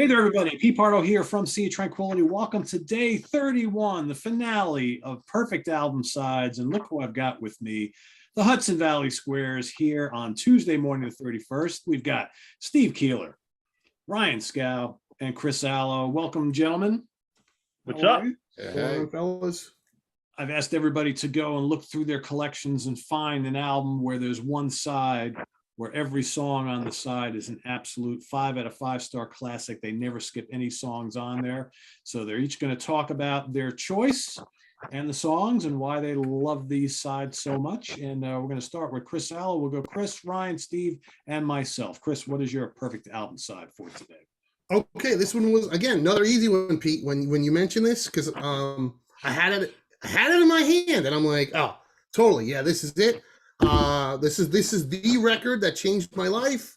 Hey there, everybody. Pete Pardo here from Sea of Tranquility. Welcome to day 31, the finale of Perfect Album Sides. And look who I've got with me, the Hudson Valley Squares here on Tuesday morning, the 31st. We've got Steve Keeler, Ryan Scow, and Chris Allo. Welcome, gentlemen. What's up? Hey, fellas. I've asked everybody to go and look through their collections and find an album where there's one side where every song on the side is an absolute 5 out of 5-star classic. They never skip any songs on there. So they're each going to talk about their choice and the songs and why they love these sides so much. And we're going to start with Chris Allo. We'll go Chris, Ryan, Steve, and myself. Chris, what is your perfect album side for today? Okay, this one was, again, another easy one, Pete, when you mentioned this, because I had it in my hand, and I'm like, oh, totally, yeah, this is it. This is the record that changed my life.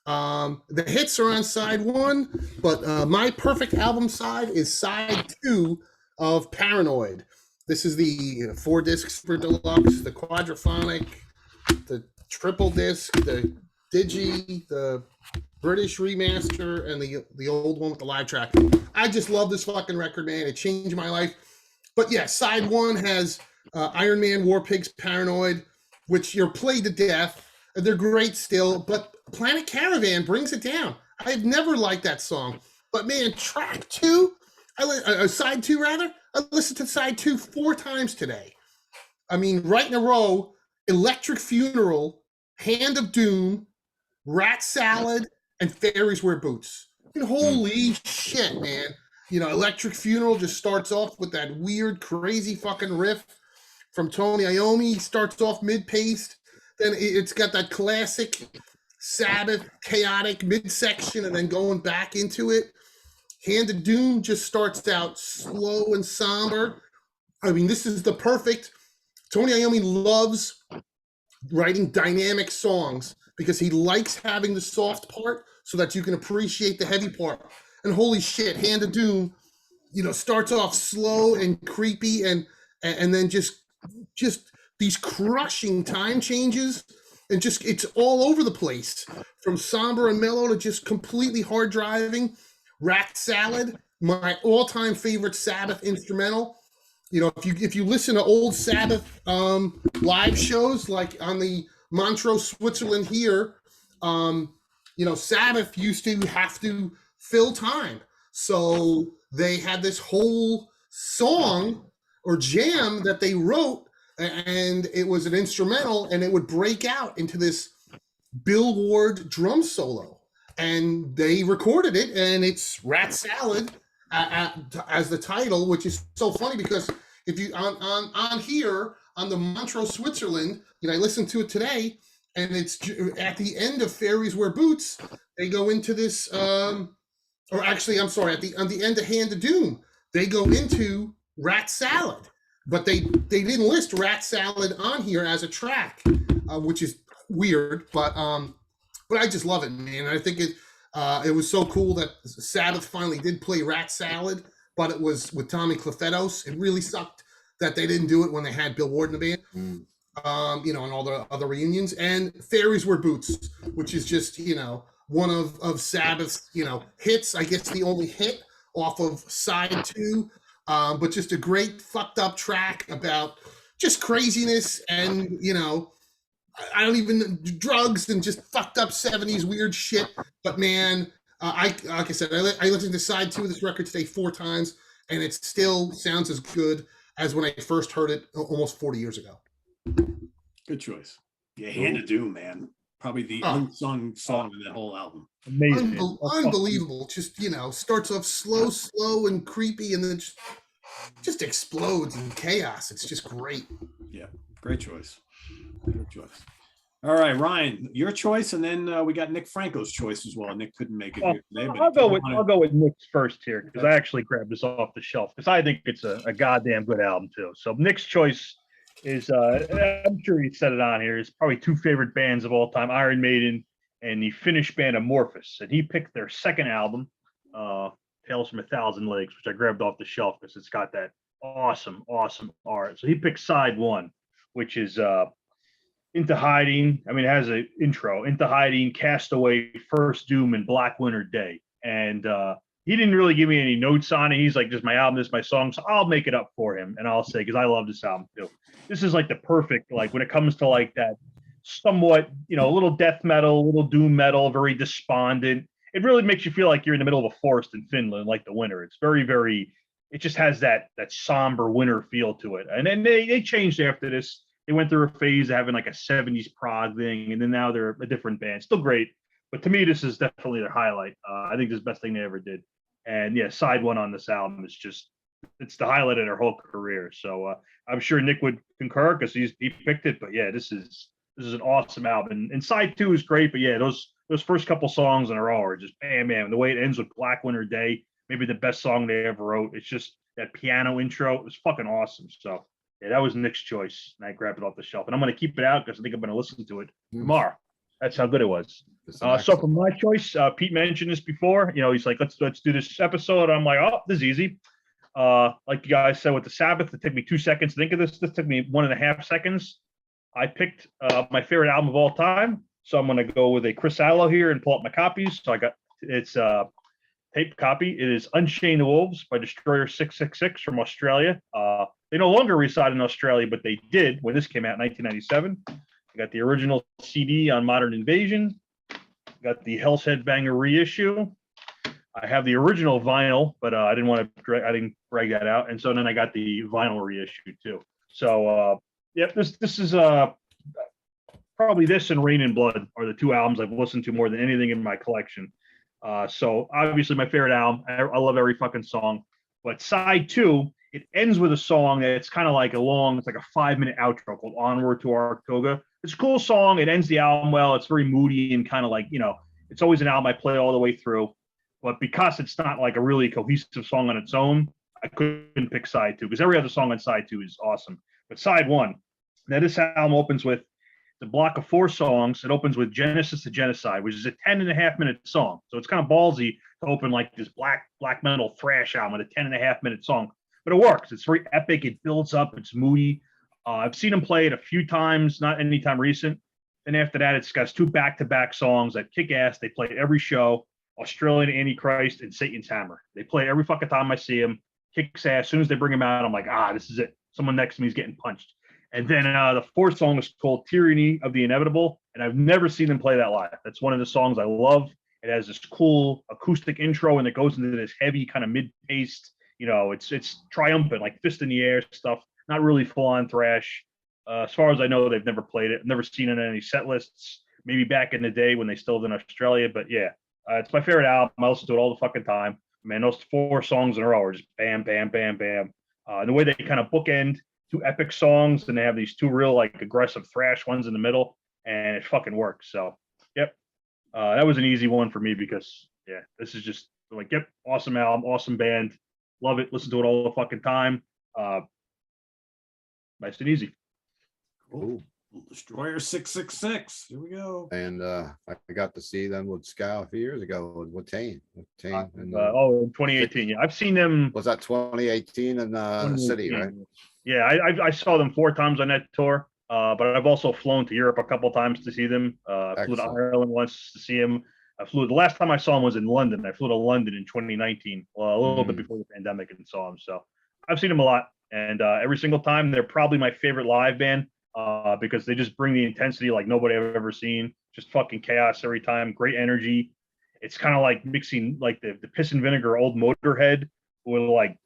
The hits are on side one, but my perfect album side is side two of Paranoid. This is the 4-disc Super Deluxe, the quadraphonic, the triple disc, the Digi, the British remaster, and the old one with the live track. I just love this fucking record, man. It changed my life. But yeah, side one has Iron Man, War Pigs, Paranoid, which you're played to death. They're great still, but Planet Caravan brings it down. I've never liked that song. But man, track two, side two rather, I listened to side two 4 times today. I mean, right in a row, Electric Funeral, Hand of Doom, Rat Salad, and Fairies Wear Boots. I mean, holy shit, man. You know, Electric Funeral just starts off with that weird, crazy fucking riff from Tony Iommi. Starts off mid-paced. Then it's got that classic Sabbath, chaotic midsection, and then going back into it. Hand of Doom just starts out slow and somber. I mean, this is the perfect. Tony Iommi loves writing dynamic songs because he likes having the soft part so that you can appreciate the heavy part. And holy shit, Hand of Doom, you know, starts off slow and creepy and then just these crushing time changes and just it's all over the place from somber and mellow to just completely hard driving. Rat Salad, my all-time favorite Sabbath instrumental. You know, if you listen to old Sabbath live shows like on the Montreux, Switzerland here, you know, Sabbath used to have to fill time. So they had this whole song or jam that they wrote, and it was an instrumental, and it would break out into this Bill Ward drum solo. And they recorded it, and it's Rat Salad as the title, which is so funny because if you on here on the Montreux, Switzerland, you know, I listened to it today, and it's at the end of Fairies Wear Boots. They go into this, or actually, I'm sorry, on the end of Hand of Doom, they go into Rat Salad, but they didn't list Rat Salad on here as a track, which is weird, but I just love it, man. I think it was so cool that Sabbath finally did play Rat Salad, but it was with Tommy Clufetos. It really sucked that they didn't do it when they had Bill Ward in the band, you know, and all the other reunions. And Fairies Wear Boots, which is just, you know, one of Sabbath's, you know, hits. I guess the only hit off of side two, but just a great fucked up track about just craziness and, you know, I don't even drugs and just fucked up 70s weird shit. But man, like I said, I listened to side two of this record today 4 times, and it still sounds as good as when I first heard it almost 40 years ago. Good choice. Yeah, Hand of Doom, man. Probably the unsung song of that whole album. Amazing. Unbelievable. Just, you know, starts off slow and creepy, and then just explodes in chaos. It's just great. Yeah, great choice. Good choice. All right, Ryan, your choice, and then we got Nick Franco's choice as well. Nick couldn't make it here today. I'll go with Nick's first here because I actually grabbed this off the shelf because I think it's a goddamn good album too. So Nick's choice is I'm sure he said it on here. Is probably 2 favorite bands of all time: Iron Maiden and the Finnish band Amorphis. And he picked their second album, Tales from a Thousand Lakes, which I grabbed off the shelf because it's got that awesome art. So he picked side one, which is Into Hiding. I mean, it has an intro. Into Hiding, Castaway, First Doom, and Black Winter Day. and he didn't really give me any notes on it. He's like, "This is my album, this is my song," so I'll make it up for him, and I'll say, because I love this album too. This is like the perfect, like when it comes to like that somewhat, a little death metal, a little doom metal, very despondent. It really makes you feel like you're in the middle of a forest in Finland, like the winter. It's very, very. It just has that somber winter feel to it. And then they changed after this. They went through a phase of having like a 70s prog thing, and then now they're a different band. Still great, but to me, this is definitely their highlight. I think this is the best thing they ever did. And yeah, side one on this album is just, it's the highlight of their whole career. So I'm sure Nick would concur because he picked it. But yeah, this is an awesome album. And side two is great. But yeah, those first couple songs in a row are just bam, bam. The way it ends with Black Winter Day, maybe the best song they ever wrote. It's just that piano intro. It was fucking awesome. So yeah, that was Nick's choice. And I grabbed it off the shelf. And I'm going to keep it out because I think I'm going to listen to it tomorrow. That's how good it was. So for my choice, Pete mentioned this before. He's like, let's do this episode. I'm like, oh, this is easy. Like you guys said with the Sabbath, it took me 2 seconds to think of this. This took me 1.5 seconds. I picked my favorite album of all time. So I'm going to go with a Chris Allo here and pull up my copies. So it's tape copy. It is Unchain the Wolves by Destroyer 666 from Australia. They no longer reside in Australia, but they did when this came out in 1997. I got the original CD on Modern Invasion. Got the Hell's Headbanger reissue. I have the original vinyl, but I didn't drag that out. And so then I got the vinyl reissue too. So this is probably this and Rain and Blood are the two albums I've listened to more than anything in my collection. So obviously my favorite album. I love every fucking song. But side two, it ends with a song that's kind of like it's like a 5-minute outro called Onward to Arktoga. It's a cool song. It ends the album well. It's very moody and kind of like, it's always an album I play all the way through. But because it's not like a really cohesive song on its own, I couldn't pick side two because every other song on side two is awesome. But side one, now this album opens with the block of 4 songs. It opens with Genesis to Genocide, which is a 10.5-minute song. So it's kind of ballsy to open like this black metal thrash album with a 10.5-minute song. But it works. It's very epic. It builds up. It's moody. I've seen them play it a few times, not anytime recent. And after that, it's got 2 back-to-back songs that kick ass. They play every show. Australian Antichrist and Satan's Hammer. They play every fucking time I see them. Kicks ass. As soon as they bring them out, I'm like, this is it. Someone next to me is getting punched. And then the 4th song is called Tyranny of the Inevitable. And I've never seen them play that live. That's one of the songs I love. It has this cool acoustic intro and it goes into this heavy kind of mid-paced, it's triumphant, like fist in the air stuff. Not really full-on thrash. As far as I know, they've never played it. I've never seen it in any set lists. Maybe back in the day when they still lived in Australia. But yeah, it's my favorite album. I listen to it all the fucking time. Man, those 4 songs in a row are just bam, bam, bam, bam. And the way they kind of bookend 2 epic songs, and they have these 2 real like aggressive thrash ones in the middle, and it fucking works. So, yep, that was an easy one for me because yeah, this is just like, yep, awesome album, awesome band, love it. Listen to it all the fucking time. Nice and easy. Cool. Destroyer 666. Here we go. And I got to see them with Scow a few years ago with Tane. In 2018. Yeah, I've seen them. Was that 2018 in the city, right? Yeah, I saw them 4 times on that tour. But I've also flown to Europe a couple times to see them. I flew to Ireland once to see them. The last time I saw them was in London. I flew to London in 2019, a little bit before the pandemic, and saw them. So I've seen them a lot, and every single time they're probably my favorite live band. Because they just bring the intensity like nobody I've ever seen. Just fucking chaos every time. Great energy. It's kind of like mixing like the piss and vinegar old Motorhead with like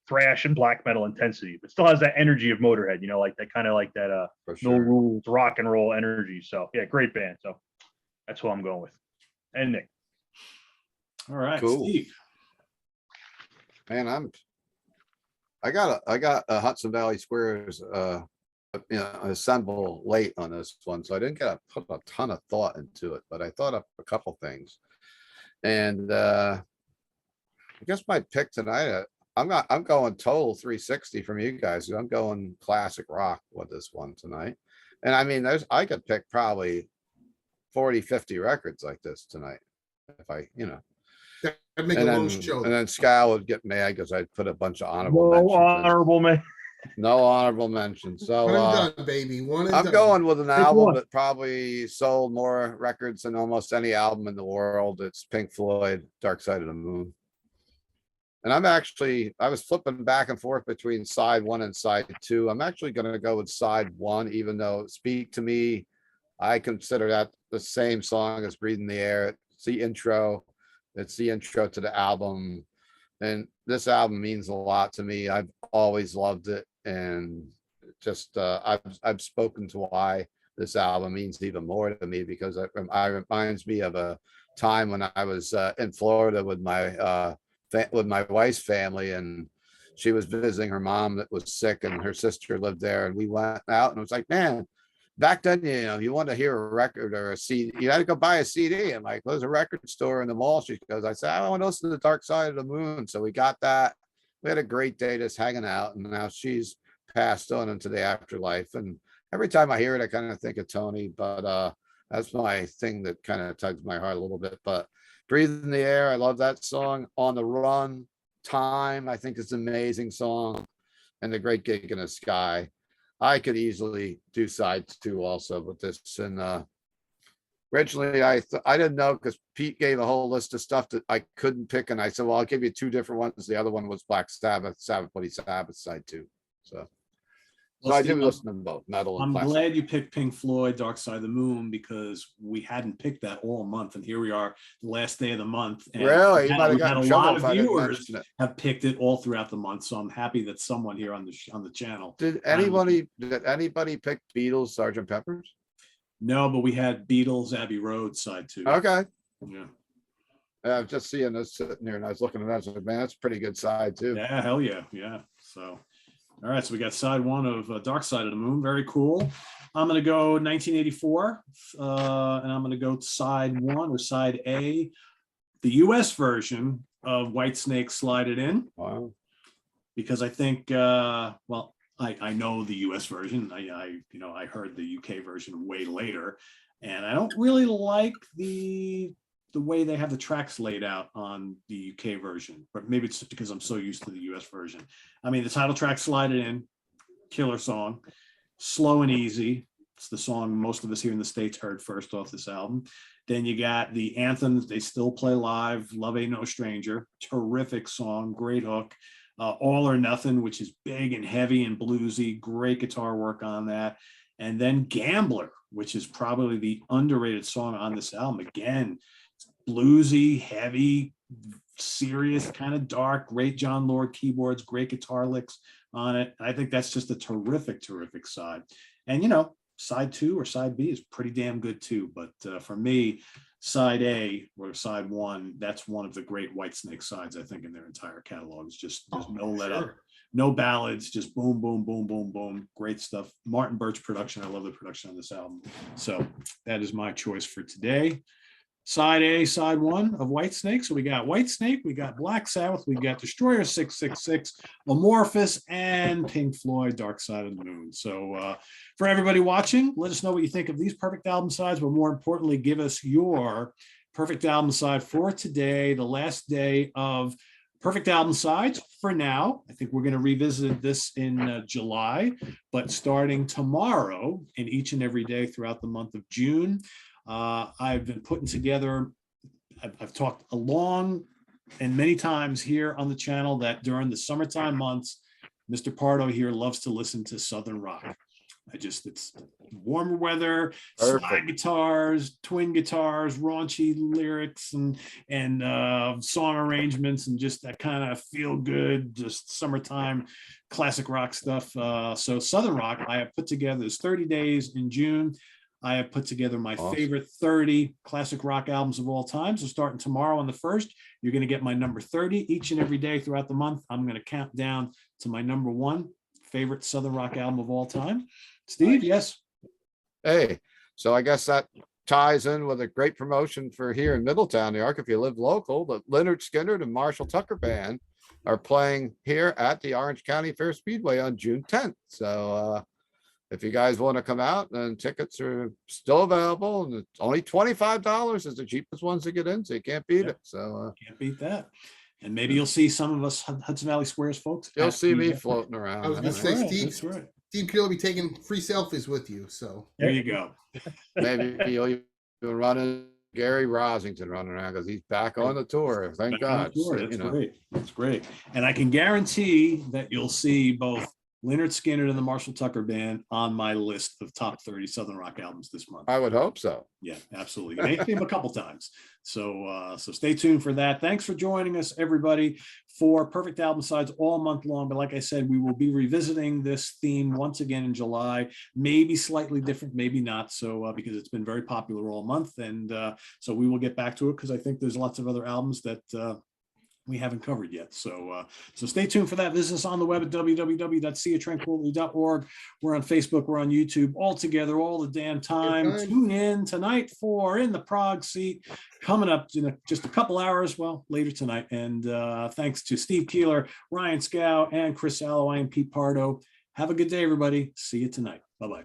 thrash and black metal intensity, but still has that energy of Motorhead. Like that kind of like that no rules rock and roll energy. So yeah, great band. So that's who I'm going with. And Nick. All right, cool. Steve. Man, I got a Hudson Valley Squares assemble late on this one, so I didn't put a ton of thought into it, but I thought of a couple things. And I guess my pick tonight, I'm going total 360 from you guys. I'm going classic rock with this one tonight. And I mean, I could pick probably 40, 50 records like this tonight if I, I'd make a long show. And then Scal would get mad because I put a bunch of honorable mentions. Honorable man. No honorable mention. So One and done, baby. One and I'm done. going with an Pick album one. that probably sold more records than almost any album in the world. It's Pink Floyd, Dark Side of the Moon. And I was flipping back and forth between side one and side two. I'm actually going to go with side one, even though Speak to Me, I consider that the same song as Breathing the Air. It's the intro. It's the intro to the album. And this album means a lot to me. I've always loved it. And just, I've spoken to why this album means even more to me, because it reminds me of a time when I was in Florida with my wife's family, and she was visiting her mom that was sick, and her sister lived there, and we went out, and it was like, man, back then, you want to hear a record or a CD, you had to go buy a CD. I'm like, there's a record store in the mall. She goes, I said, I want to listen to the Dark Side of the Moon. So we got that. We had a great day just hanging out, and now she's passed on into the afterlife. And every time I hear it, I kind of think of Tony, but that's my thing that kind of tugs my heart a little bit. But Breathe in the Air, I love that song. On the Run, Time, I think it's an amazing song. And The Great Gig in the Sky. I could easily do side two also with this. And originally I didn't know, because Pete gave a whole list of stuff that I couldn't pick. And I said, well, I'll give you two different ones. The other one was Black Sabbath, Bloody Sabbath side two. So Well, I Steve, do listen to both metal and I'm classic. glad you picked Pink Floyd, Dark Side of the Moon, because we hadn't picked that all month, and here we are, the last day of the month. And Really? You might have we've had gotten a in trouble lot if of I didn't viewers mention it. have picked it all throughout the month, so I'm happy that someone here on the channel. Did anybody pick Beatles, Sergeant Pepper's? No, but we had Beatles, Abbey Road side two. Okay. Yeah. I was just seeing this sitting here, and I was looking at that. I was like, man, that's a pretty good side too. Yeah, hell yeah. Yeah. So, all right. So we got side one of Dark Side of the Moon. Very cool. I'm going to go 1984, and I'm going to go side one, or side A, the US version of Whitesnake, Slide It In, Wow. because I think, well, I know the US version. I heard the UK version way later, and I don't really like the way they have the tracks laid out on the UK version, but maybe it's just because I'm so used to the US version. I mean, the title track, Slide It In, killer song, slow and easy. It's the song most of us here in the States heard first off this album. Then you got the anthem they still play live, Love Ain't No Stranger, terrific song, great hook. All or Nothing, which is big and heavy and bluesy, great guitar work on that. And then Gambler, which is probably the underrated song on this album. Again, bluesy, heavy, serious, kind of dark, great John Lord keyboards, great guitar licks on it. And I think that's just a terrific side. And side two or side B is pretty damn good too. But for me, side A or side one, that's one of the great Whitesnake sides, I think, in their entire catalog. It's just there's no let up, no ballads, just boom, boom, boom, boom, boom. Great stuff. Martin Birch production. I love the production on this album. So that is my choice for today. Side A, side one of Whitesnake. So we got Whitesnake, we got Black Sabbath, we got Destroyer 666, Amorphis, and Pink Floyd, Dark Side of the Moon. So for everybody watching, let us know what you think of these perfect album sides, but more importantly, give us your perfect album side for today, the last day of perfect album sides. For now, I think we're going to revisit this in July, but starting tomorrow and each and every day throughout the month of June, I've been putting together, I've talked a long and many times here on the channel that during the summertime months, Mr. Pardo here loves to listen to Southern rock. It's warmer weather, slide guitars, twin guitars, raunchy lyrics, and song arrangements, and just that kind of feel good, just summertime classic rock stuff. So Southern rock, I have put together, there's 30 days in June. I have put together my favorite 30 classic rock albums of all time. So starting tomorrow on the 1st, you're going to get my number 30 each and every day throughout the month. I'm going to count down to my number one favorite Southern rock album of all time. Steve, yes. Hey, so I guess that ties in with a great promotion for here in Middletown, New York. If you live local, the Leonard Skinner and Marshall Tucker Band are playing here at the Orange County Fair Speedway on June 10th. So if you guys want to come out, and tickets are still available, and it's only $25 is the cheapest ones to get in, so you can't beat it. So can't beat that. And maybe you'll see some of us Hudson Valley Squares folks. You'll at see me the- floating around. I was gonna That's say, right, Steve- that's right. Steve Keel will be taking free selfies with you. So There you go. Maybe you'll even run into Gary Rosington running around because he's back on the tour. Thank Back on God. tour. So, That's you know, great. That's great. And I can guarantee that you'll see both Leonard Skinner and the Marshall Tucker Band on my list of top 30 Southern rock albums this month. I would hope so. Yeah, absolutely. You may see him a couple times. So stay tuned for that. Thanks for joining us, everybody, for Perfect Album Sides all month long. But like I said, we will be revisiting this theme once again in July, maybe slightly different, maybe not. So because it's been very popular all month. And so we will get back to it because I think there's lots of other albums that we haven't covered yet. So stay tuned for that. Visit us on the web at www.seatranquility.org. We're on Facebook, we're on YouTube, all together, all the damn time. Good time. Tune in tonight for In the Prague Seat, coming up in just a couple hours, well, later tonight. And thanks to Steve Keeler, Ryan Scow, and Chris Alloway and Pete Pardo. Have a good day, everybody. See you tonight. Bye-bye.